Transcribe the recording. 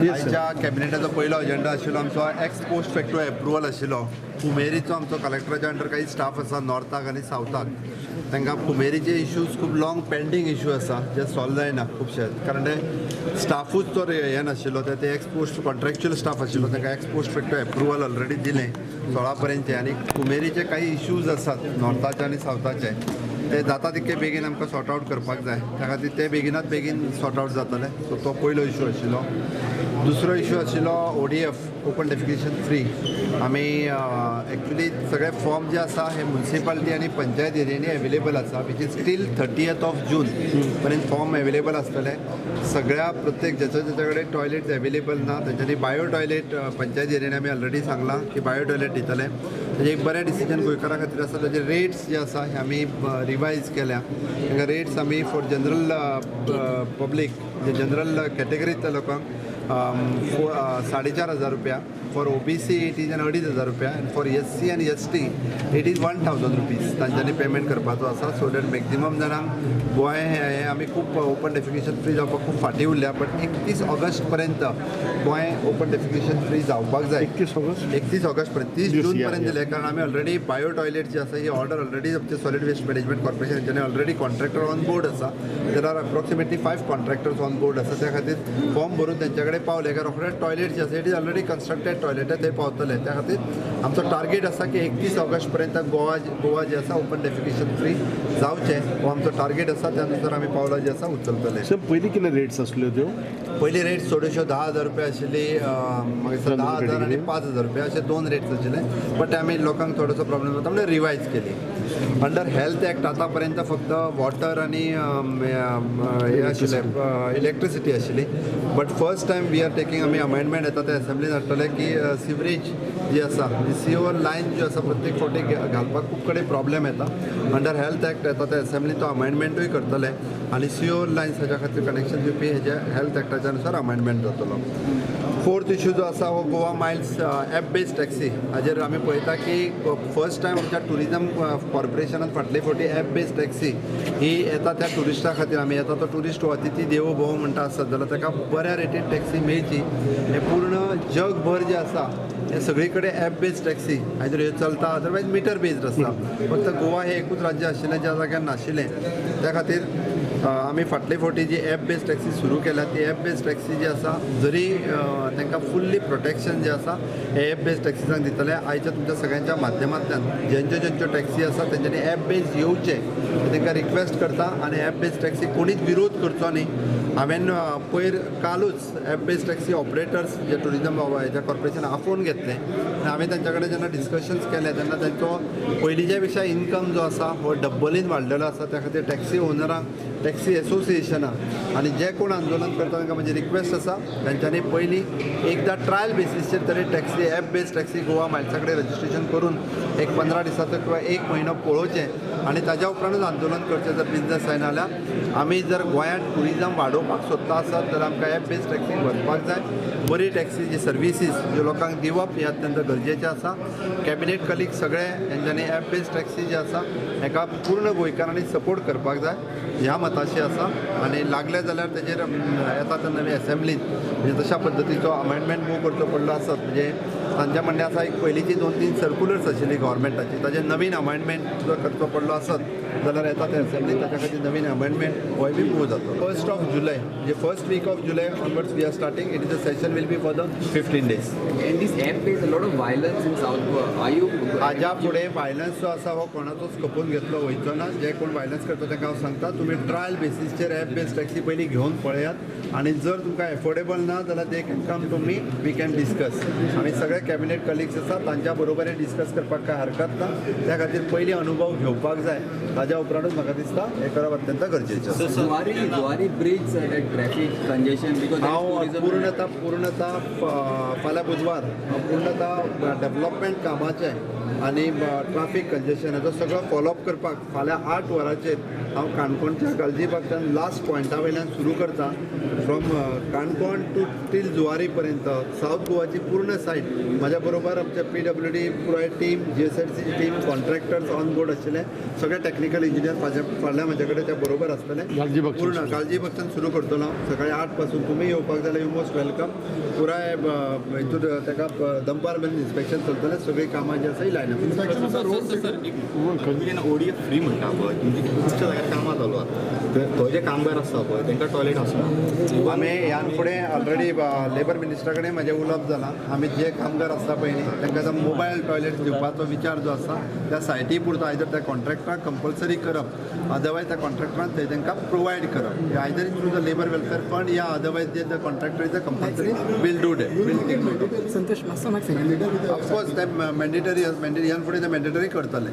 आयच्या कॅबिनेटाचो पयलो अजेंडा आशिल्लो आमचो एक्स पोस्ट फॅक्टो एप्रुवल आशिल्लो. कुमेरीचो आमचो कलेक्टराच्या अंडर काही स्टाफ आसा नॉर्थाक आनी सावथाक. तांकां कुमेरीचे इश्यूज खूब लॉंग पेंडींग इश्यू आसा जे सॉल्व जायना खुबशे, कारण ते स्टाफूच तो हे नाशिल्लो ते एक्स पोस्ट कॉन्ट्रॅक्च्युअल स्टाफ आशिल्लो. तांकां x post facto approval already दिलें 16 पर्यंतचे, आनी कुमेरीचे काही इश्यूज आसात नॉर्थाचे आनी सावथाचे ते जाता तितके बेगीन आमकां सॉर्ट आवट करपाक जाय. त्या खातीर ते बेगिनात बेगीन सॉर्ट आवट जातले. सो तो पयलो इश्यू आशिल्लो. दुसरो इश्यू आशिल्लो ODF ओपन डेफिकेशन फ्री. आमी एक्चुली सगळे फॉर्म जे आसा हे म्युनिसिपालिटी आनी पंचायत एरियांनी अवेलेबल आसा, विच इज स्टील 30th जून पर्यंत फॉर्म अवेलेबल आसतले. सगळ्या प्रत्येक ज्याच्या कडेन टॉयलेट्स अवेलेबल ना तेंच्यांनी बायो टॉयलेट पंचायत एरियांनी आमी ऑलरेडी सांगलां की बायो टॉयलेट दितले. तेजें एक बरें डिसिजन गोंयकारा खातीर आसा. तेजे रेट्स जे आसा हे आमी रिवायज केल्या. तांकां रेट्स आमी फॉर जनरल पब्लीक जे जनरल कॅटेगरींतल्या लोकांक 4,500 रुपया, फॉर OBC इट इज 2,500 रुपया, एंड फॉर SC आनी ST इट इज 1,000 रुपीज तांच्यांनी पेमेंट करपाचो आसा. सो दॅट मॅक्झिमम जाणांक गोंय हे आमी खूब ओपन डेफिकेशन फ्री जावपाक खूब फाटीं उरल्या. बट 31 ऑगस्ट पर्यंत गोंय ओपन डेफिकेशन फ्री जावपाक जाय. 31 ऑगस्ट पर्यंत 30 जून पर्यंत दिले, कारण आमी ऑलरेडी बायो टॉयलेट जे आसा ही ऑर्डर ऑलरेडी आमचे सॉलिड वेस्ट मॅनेजमेंट कॉर्पोरेशन हेंच्यांनी ऑलरेडी कॉन्ट्रॅक्टर ऑन बोर्ड आसा. There are approximately 5 contractors on board आसा. त्या खातीर फॉर्म भरून तेंच्या कडेन पावले काय रोखडे टॉयलेट जे आसा it is already constructed toilet थंय पावतले. त्या खातीर आमचो टार्गेट आसा की 31 ऑगस्ट पर्यंत गोवा जे आसा ओपन डेफिकेशन फ्री जावचे हो आमचो टार्गेट आसा. त्यानुसार आमी पावलां जी आसा उचलतले. सर पयलीं कितले रेट्स आसल्यो त्यो? पयली रेट चडश्यो 10,000 रुपया आशिल्ली, मागीर 10,000 आनी 5,000 रुपया अशे 2 रेट्स आशिल्ले. बट आमी लोकांक थोडोसो प्रॉब्लेम जाता म्हणून रिवायज केली. अंडर हेल्थ एक्ट आतां पर्यंत फक्त वॉटर आनी हे आशिल्ले इलेक्ट्रिसिटी आशिल्ली. But first time we are taking आमी अमेंडमेंट येता ते असेंब्लीन हाडटले की सिवरेज जी आसा सीवर लायन जी आसा प्रत्येक फावटी घालपाक खूब कडेन प्रॉब्लेम येता. अंडर हेल्थ एक्ट येता ते असेंब्लीन तो अमेंडमेंटूय करतले आनी सीवर लायन्स हाच्या खातीर कनेक्शन दिवपी हेजे हेल्थ एक्टाच्या अनुसार अमेंडमेंट जातलो. फोर्थ इश्यू जो आसा हो Goa Miles app based taxi. हाजेर आमी पळयता की फर्स्ट टायम आमच्या टुरिजम कॉर्पोरेशनान फाटले फावटी ॲप बेस्ड टॅक्सी ही येता त्या टुरिस्टा खातीर. आमी येता तो टुरिस्ट हो अतिथी देवो भव म्हणटा आसत जाल्यार ताका बऱ्या रेटीन टॅक्सी मेळची. हे पूर्ण जगभर जे आसा हे सगळी कडेन ॲप बेस्ड टॅक्सी आयदर ह्यो चलता, अदरवायज मिटर बेस्ड आसता. फक्त गोवा हे एकूच राज्य आशिल्लें ज्या जाग्यार नाशिल्लें. त्या खातीर आमी फाटले फावटी जी ॲप बेस्ड टॅक्सी सुरू केल्या ती ॲप बेस्ड टॅक्सी जी आसा जरी तांकां फुल्ली प्रोटेक्शन जे आसा हे ॲप बेस्ड टॅक्सीजांक दितले. आयच्या तुमच्या सगळ्यांच्या माध्यमांतल्यान ज्यांच्यो टॅक्सी आसा तेंच्यांनी ॲप बेस्ड येवचे तांकां रिक्वेस्ट करता. आनी ॲप बेस्ड टॅक्सी कोणीच विरोध करचो न्ही. हांवें पयर कालूच ॲप बेस्ड टॅक्सी ऑपरेटर्स जे टुरिजम हेच्या कॉर्पोरेशन आफोवन घेतले आनी हांवें तांच्या कडेन जेन्ना डिस्कशन्स केले तेन्ना तांचो पयलींच्या पेक्षा इन्कम जो आसा हो डब्बलीन वाडलेलो आसा. त्या खातीर टॅक्सी ओनरांक टॅक्सी एसोसिएशनां आनी जे कोण आंदोलन करता तांकां म्हजी रिक्वेस्ट आसा तांच्यांनी पयलीं एकदां ट्रायल बेसीसचेर तरी taxi app based taxi Goa मायल्सा कडेन रजिस्ट्रेशन करून एक 15 दिसाचो किंवा 1 म्हयनो पळोवचें आनी ताज्या उपरांतूच आंदोलन करचें. जर बिझनस जायना जाल्यार आमी जर गोंयांत टुरिजम वाडोवपाक सोदता आसत जाल्यार आमकां ॲप बेस्ड टॅक्सीक वचपाक जाय. बरी टॅक्सी जी सर्विसीस ज्यो लोकांक दिवप हे अत्यंत गरजेचें आसा. कॅबिनेट कलीग सगळे हेंच्यांनी ॲप बेस्ड टॅक्सी जी आसा हेका पूर्ण गोंयकारांनी सपोर्ट करपाक जाय ह्या मताशी आसा. आनी लागले जाल्यार तेजेर येता ते नवी असेंब्लीन म्हणजे तशा पद्दतीचो अमेंडमेंट मूव करचो पडलो आसत. म्हणजे तांच्या म्हणणें आसा एक पयलींची 2-3 सर्कुलर्स आशिल्ली गव्हर्मेंटाची ताजेर नवीन अमेंडमेंट जर करचो पडलो आसत जाल्यार येता ते असेंब्लीन ताच्या खातीर नवीन अमेंडमेंट होय बी मूव जातो. 1st जुलय म्हणजे first week of July onwards we are starting. It is a session will be for the 15 days. And this app is a lot of violence in South Goa. Are you? हाज्या फुडें violence जो आसा हो कोणाचोच खपून घेतलो वयचो ना. जे कोण violence करता तांकां हांव सांगता तुमी ट्रायल बेसीसचेर ॲप बेस्ड टॅक्सी पयलीं घेवन पळयात आनी जर तुमकां एफोर्डेबल ना जाल्यार they can come to me, we can discuss. आमी सगळे कॅबिनेट कलिग्स आसा तांच्या बरोबरीन डिस्कस करपाक काय हरकत ना. त्या खातीर पयलीं अनुभव घेवपाक जाय. ताज्या उपरांतूच म्हाका दिसता हे करप अत्यंत गरजेचें आसा. Zuari bridge traffic congestion because हांव पूर्णता फाल्यां बुधवार पूर्णता डेव्हलपमेंट कामाचें आनी ट्राफीक कंजेशन हेचो सगळो फॉलोअप करपाक फाल्यां 8 वरांचेर हांव काणकोणच्या गालजीबागच्यान लास्ट पॉयंटा वयल्यान सुरू करता. From Canacona to till Zuari पर्यंत साऊथ गोवाची पूर्ण सायट म्हाज्या बरोबर आमचे PWD पुराय टीम, GSRTची टीम, कॉन्ट्रॅक्टर्स ऑन बोर्ड आशिल्ले, सगळे टेक्निकल टेक्निकल इंजिनियर फाल्यां म्हजे कडेन ते बरोबर आसतले काळजी बघ. पूर्ण काळजी बघून सुरू करतलो सकाळी 8 पासून तुम्ही येवपाक जाल्यार यू मोस्ट वेलकम पुराय हितून ताका दंपार मेरेन इन्स्पेक्शन चलतलें सगळीं कामां जी आसा ही लायन ओडीएफ फ्री म्हणटा पळय तुमची खुबश्या जाग्यार कामां चालू आसा तो जे कामगार आसता पळय तांकां टॉयलेट आसना आमी ह्यान फुडें ऑलरेडी लेबर मिनिस्टरा कडेन म्हाजें उलोवप जालां आमी जे कामगार आसता पळय न्ही तांकां आतां मोबायल टॉयलेट दिवपाचो विचार जो आसा त्या सायटी पुरतो आयदर त्या कॉन्ट्रॅक्टराक कंपल्सरी करप अदरवायज त्या कॉन्ट्रॅक्टरान थंय तांकां प्रोवायड करप either through the labour welfare fund या otherwise the contractor is the compulsory will do that Santosh Matso म्हाका सांगितलं ऑफकोर्स ते मॅन्डेटरी ह्यान फुडें ते मॅन्डेटरी करतले